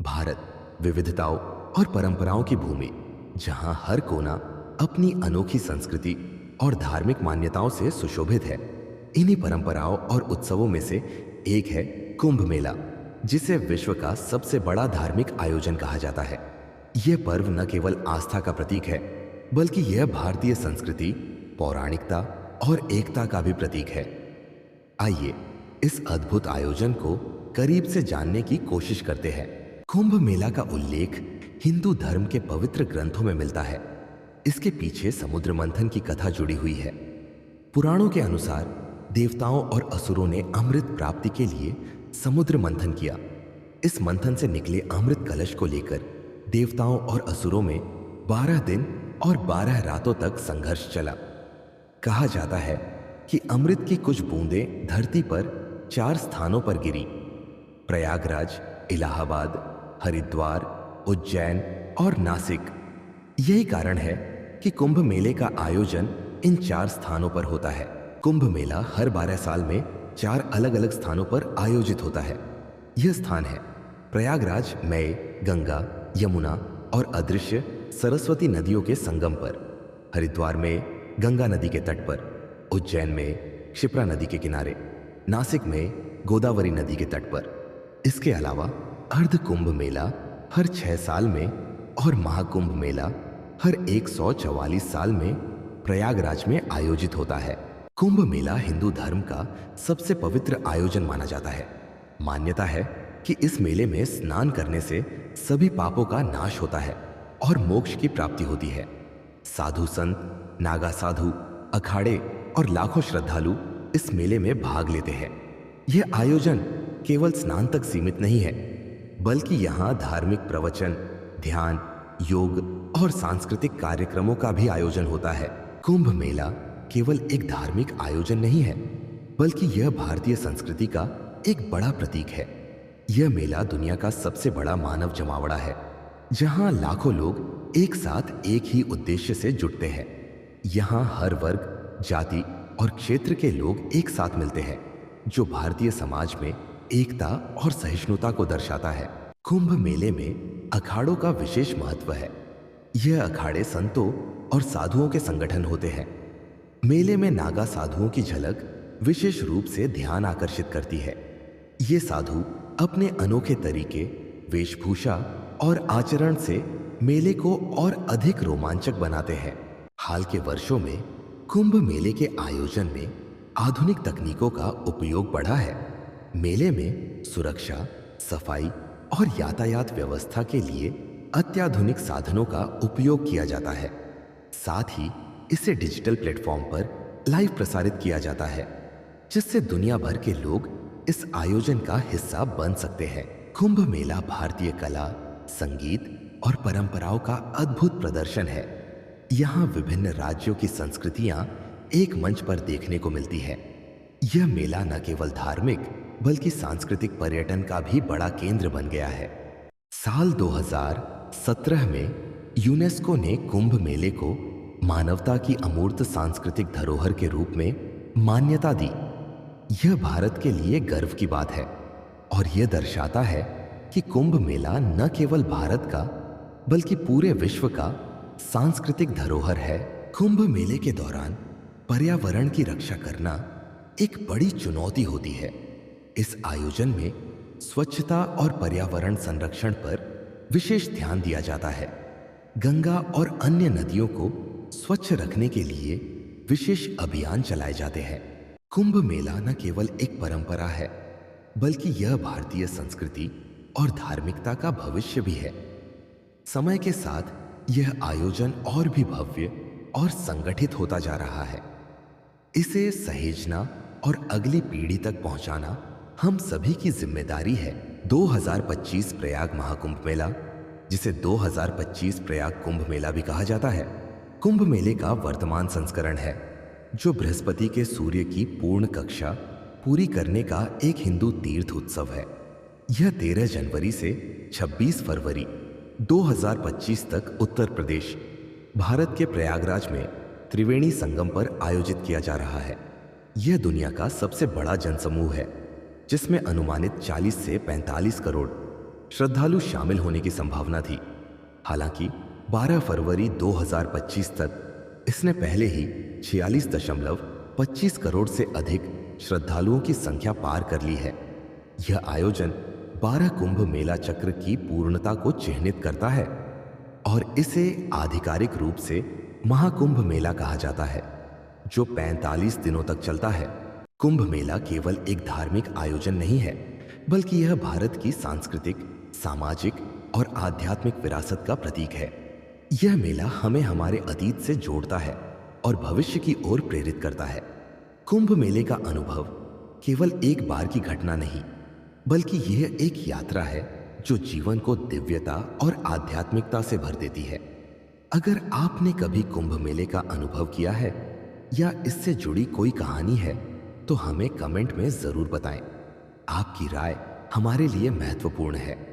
भारत विविधताओं और परंपराओं की भूमि, जहां हर कोना अपनी अनोखी संस्कृति और धार्मिक मान्यताओं से सुशोभित है। इन्हीं परंपराओं और उत्सवों में से एक है कुंभ मेला, जिसे विश्व का सबसे बड़ा धार्मिक आयोजन कहा जाता है। यह पर्व न केवल आस्था का प्रतीक है, बल्कि यह भारतीय संस्कृति, पौराणिकता और एकता का भी प्रतीक है। आइए इस अद्भुत आयोजन को करीब से जानने की कोशिश करते हैं। कुंभ मेला का उल्लेख हिंदू धर्म के पवित्र ग्रंथों में मिलता है। इसके पीछे समुद्र मंथन की कथा जुड़ी हुई है। पुराणों के अनुसार देवताओं और असुरों ने अमृत प्राप्ति के लिए समुद्र मंथन किया। इस मंथन से निकले अमृत कलश को लेकर देवताओं और असुरों में 12 दिन और 12 रातों तक संघर्ष चला। कहा जाता है कि अमृत की कुछ बूंदें धरती पर 4 स्थानों पर गिरी: प्रयागराज, इलाहाबाद, हरिद्वार, उज्जैन और नासिक। यही कारण है कि कुंभ मेले का आयोजन इन 4 स्थानों पर होता है। कुंभ मेला हर 12 साल में 4 अलग अलग स्थानों पर आयोजित होता है। यह स्थान है प्रयागराज में गंगा, यमुना और अदृश्य सरस्वती नदियों के संगम पर, हरिद्वार में गंगा नदी के तट पर, उज्जैन में क्षिप्रा नदी के किनारे, नासिक में गोदावरी नदी के तट पर। इसके अलावा अर्ध कुंभ मेला हर 6 साल में और महाकुंभ मेला हर 144 साल में प्रयागराज में आयोजित होता है। कुंभ मेला हिंदू धर्म का सबसे पवित्र आयोजन माना जाता है। मान्यता है कि इस मेले में स्नान करने से सभी पापों का नाश होता है और मोक्ष की प्राप्ति होती है। साधु संत, नागा साधु, अखाड़े और लाखों श्रद्धालु इस मेले में भाग लेते हैं। यह आयोजन केवल स्नान तक सीमित नहीं है, बल्कि यहाँ धार्मिक प्रवचन, ध्यान, योग और सांस्कृतिक कार्यक्रमों का भी आयोजन होता है। कुंभ मेला केवल एक धार्मिक आयोजन नहीं है, बल्कि यह भारतीय संस्कृति का एक बड़ा प्रतीक है। यह मेला दुनिया का सबसे बड़ा मानव जमावड़ा है, जहां लाखों लोग एक साथ एक ही उद्देश्य से जुटते हैं। यहाँ हर वर्ग, जाति और क्षेत्र के लोग एक साथ मिलते हैं, जो भारतीय समाज में एकता और सहिष्णुता को दर्शाता है। कुंभ मेले में अखाड़ों का विशेष महत्व है। यह अखाड़े संतों और साधुओं के संगठन होते हैं। मेले में नागा साधुओं की झलक विशेष रूप से ध्यान आकर्षित करती है। ये साधु अपने अनोखे तरीके, वेशभूषा और आचरण से मेले को और अधिक रोमांचक बनाते हैं। हाल के वर्षों में कुंभ मेले के आयोजन में आधुनिक तकनीकों का उपयोग बढ़ा है। मेले में सुरक्षा, सफाई और यातायात व्यवस्था के लिए अत्याधुनिक साधनों का उपयोग किया जाता है। साथ ही इसे डिजिटल प्लेटफॉर्म पर लाइव प्रसारित किया जाता है, जिससे दुनिया भर के लोग इस आयोजन का हिस्सा बन सकते हैं। कुंभ मेला भारतीय कला, संगीत और परंपराओं का अद्भुत प्रदर्शन है। यहाँ विभिन्न राज्यों की संस्कृतियां एक मंच पर देखने को मिलती है। यह मेला न केवल धार्मिक बल्कि सांस्कृतिक पर्यटन का भी बड़ा केंद्र बन गया है। साल 2017 में यूनेस्को ने कुंभ मेले को मानवता की अमूर्त सांस्कृतिक धरोहर के रूप में मान्यता दी। यह भारत के लिए गर्व की बात है और यह दर्शाता है कि कुंभ मेला न केवल भारत का बल्कि पूरे विश्व का सांस्कृतिक धरोहर है। कुंभ मेले के दौरान पर्यावरण की रक्षा करना एक बड़ी चुनौती होती है। इस आयोजन में स्वच्छता और पर्यावरण संरक्षण पर विशेष ध्यान दिया जाता है। गंगा और अन्य नदियों को स्वच्छ रखने के लिए विशेष अभियान चलाए जाते हैं। कुंभ मेला न केवल एक परंपरा है, बल्कि यह भारतीय संस्कृति और धार्मिकता का भविष्य भी है। समय के साथ यह आयोजन और भी भव्य और संगठित होता जा रहा है। इसे सहेजना और अगली पीढ़ी तक पहुंचाना हम सभी की जिम्मेदारी है। 2025 प्रयाग महाकुंभ मेला, जिसे 2025 प्रयाग कुंभ मेला भी कहा जाता है, कुंभ मेले का वर्तमान संस्करण है, जो बृहस्पति के सूर्य की पूर्ण कक्षा पूरी करने का एक हिंदू तीर्थ उत्सव है। यह 13 जनवरी से 26 फरवरी 2025 तक उत्तर प्रदेश, भारत के प्रयागराज में त्रिवेणी संगम पर आयोजित किया जा रहा है। यह दुनिया का सबसे बड़ा जनसमूह है, जिसमें अनुमानित 40 से 45 करोड़ श्रद्धालु शामिल होने की संभावना थी। हालांकि 12 फरवरी 2025 तक इसने पहले ही 46.25 करोड़ से अधिक श्रद्धालुओं की संख्या पार कर ली है। यह आयोजन 12 कुंभ मेला चक्र की पूर्णता को चिह्नित करता है और इसे आधिकारिक रूप से महाकुंभ मेला कहा जाता है, जो 45 दिनों तक चलता है। कुंभ मेला केवल एक धार्मिक आयोजन नहीं है, बल्कि यह भारत की सांस्कृतिक, सामाजिक और आध्यात्मिक विरासत का प्रतीक है। यह मेला हमें हमारे अतीत से जोड़ता है और भविष्य की ओर प्रेरित करता है। कुंभ मेले का अनुभव केवल एक बार की घटना नहीं, बल्कि यह एक यात्रा है जो जीवन को दिव्यता और आध्यात्मिकता से भर देती है। अगर आपने कभी कुंभ मेले का अनुभव किया है या इससे जुड़ी कोई कहानी है, तो हमें कमेंट में जरूर बताएं। आपकी राय हमारे लिए महत्वपूर्ण है।